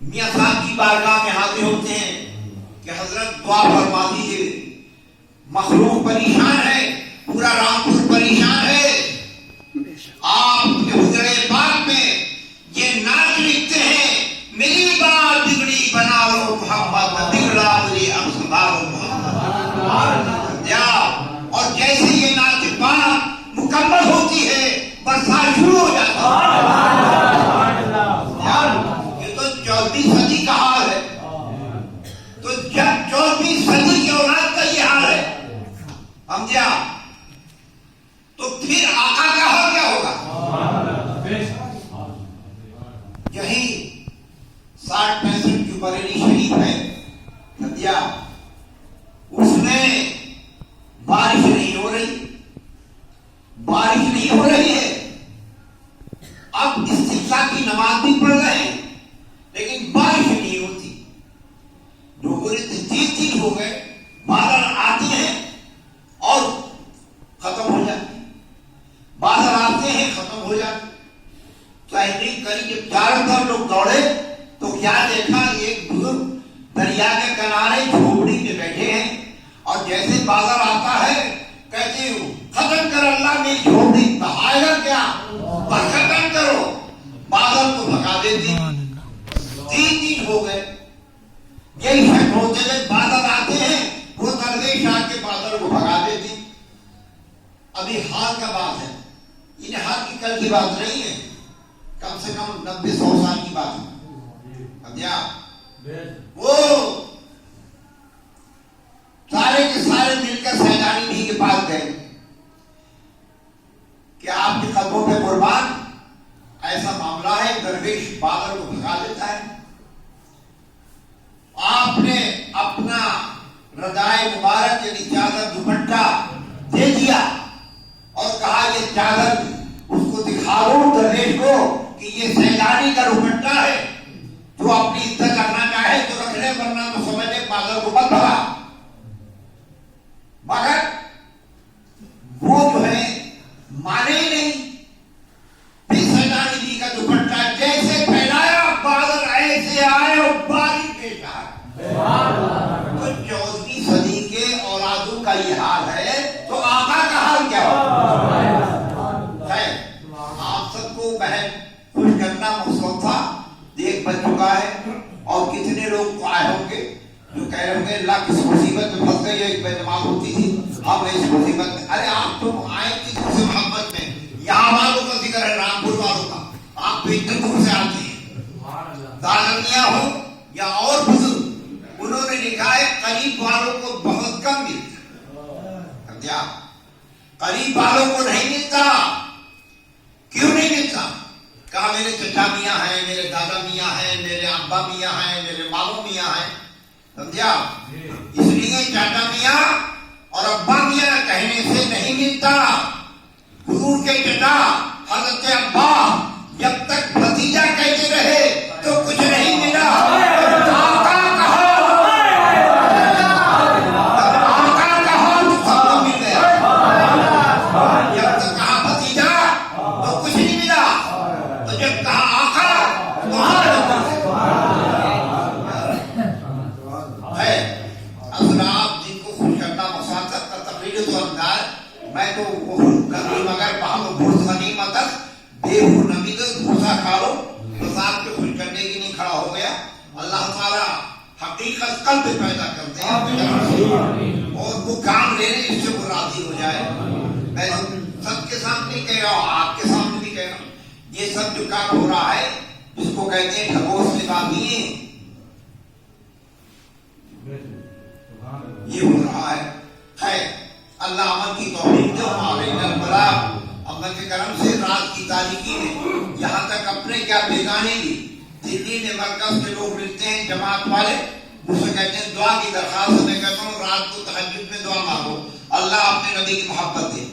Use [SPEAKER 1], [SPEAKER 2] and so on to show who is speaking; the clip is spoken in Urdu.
[SPEAKER 1] میاں صاحب کی بارگاہ میں حاضر ہوتے ہیں کہ حضرت دعا فرما دیجیے، مخلوق پریشان ہے، پورا رامپور پریشان ہے، آپ کے حجرے پاک میں یہ نعت لکھتے ہیں، میری بات بگڑی بنا لو محمد، بگڑا مجھے اب سنبھالو محمد۔ اور جیسے یہ نعت پاک مکمل ہوتی ہے برسات شروع ہو جاتا ہے۔ یہ تو 14ویں صدی کا حال ہے، تو جب 14ویں صدی کی اولاد کا یہ حال ہے سمجھا، تو پھر آقا کا حال کیا ہوگا؟ یہی 60-65 کی بریلی شریف ہے سمجھا، اس میں بارش نہیں ہو رہی ہے، اب استسقاء کی نماز بھی پڑھ رہے ہیں لیکن بارش نہیں ہوتی، جو پورے 3 دن ہو گئے، بادل آتے ہیں اور ختم ہو جاتے ہیں، بادل آتے ہیں ختم ہو جاتے ہیں۔ تحقیق کری، جب چاروں طرف لوگ دوڑے تو کیا دیکھا، ایک بزرگ دریا کے کنارے جھوپڑی میں بیٹھے ہیں، اور جیسے بادل آتا ہے کہتے ہو ختم کر اللہ میری جھوپڑی، بہائے گا کیا، پر ختم کرو، بادل کو بھگا دیتی۔ 3 دن ہو گئے، یہی شک ہوتے ہوئے بادل آتے ہیں، وہ درویش آ کے بادل کو بھگا دیتی۔ ابھی حال کا بات ہے، یہ حال کی کل کی بات نہیں ہے، کم سے کم 90-100 سال کی بات ہے۔ وہ سارے کے سارے مل کر سیدانی بھی کے پاس گئے کہ آپ کے قدموں پہ قربان، ایسا معاملہ ہے، درویش بادل کو بھگا دیتا ہے۔ آپ نے اپنا ردائے مبارک یعنی چادر دوپٹہ دے دیا اور کہا یہ چادر اس کو دکھا دو درویش کو کہ یہ سیدانی کا دوپٹہ ہے، جو اپنی عزت کرنا چاہے تو رکھ لے، ورنہ تو سمجھ لے بادل کو مت بھگا۔ مگر وہ جو ہے مانے ہی نہیں، پھر سیدانی جی کا دوپٹہ جیسے پھیلایا بادل ایسے آئے اور بارش پیش آئے۔ تو 14ویں صدی کے اولادوں کا یہ حال ہے تو آقا کا حال کیا ہوگا؟ آپ سب کو بہن خوش کرنا مقصود تھا، ایک بن چکا ہے، اور کتنے لوگ آئے ہوں گے جو کہہ رہے ہوں گے اللہ کس مصیبت میں پھنس گئی، ایک بیدماغ ہوتی تھی ہم اس مصیبت میں۔ ارے آپ تم آئے کس سے محبت میں، یہاں والوں کا ذکر ہے، رامپور والوں کا، آپ تو اتنے دور سے آتے ہیں، دالمیا ہو یا اور بزرگ، انہوں نے لکھا ہے قریب والوں کو بہت کم ملتا، قریب والوں کو نہیں ملتا۔ کیوں نہیں ملتا؟ کہا میرے چچا میاں ہیں، میرے دادا میاں ہیں، میرے ابا میاں ہیں، میرے ماموں میاں ہیں، سمجھا، اس لیے چاچا میاں اور ابا میاں کہنے سے نہیں ملتا۔ حضور کے چچا حضرت ابا جب تک بھتیجا کہتے رہے تو کچھ نہیں ملا، آقا کہا تو سب کو مل گیا، جب تک کہا بھتیجا تو کچھ نہیں ملا، تو جب کہا آقا تو ہے۔ اصل آپ جن کو خوش کرنا مساطر کا تقریر تو انداز میں تو وہ کبھی مگر بہت بھوس غنیمت بے ہو نبی کا بھوسا کھا لو، بس آپ کے خوش کرنے کی نہیں کھڑا ہو گیا۔ اللہ تعالیٰ حقیقت قلب پیدا کرتے ہیں اور وہ کام لینے اس سے وہ راضی ہو جائے۔ میں سب کے سامنے کہہ رہا ہوں، آپ کے سامنے بھی کہہ رہا ہوں، یہ سب جو کام ہو رہا ہے جس کو کہتے ہیں ٹھگوس نکالیے، یہ ہو رہا ہے۔ خیر اللہ عمل کی توفیق دے، ہمارے البلاغ اللہ کے کرم سے رات کی تاریکی میں یہاں تک اپنے کیا بیگانے کی دلی میں مرکز کے لوگ ملتے ہیں جماعت والے، مجھ سے کہتے ہیں دعا کی درخواست، میں کہتا ہوں رات کو تہجد میں دعا مانگو، اللہ اپنے نبی کی محبت دے۔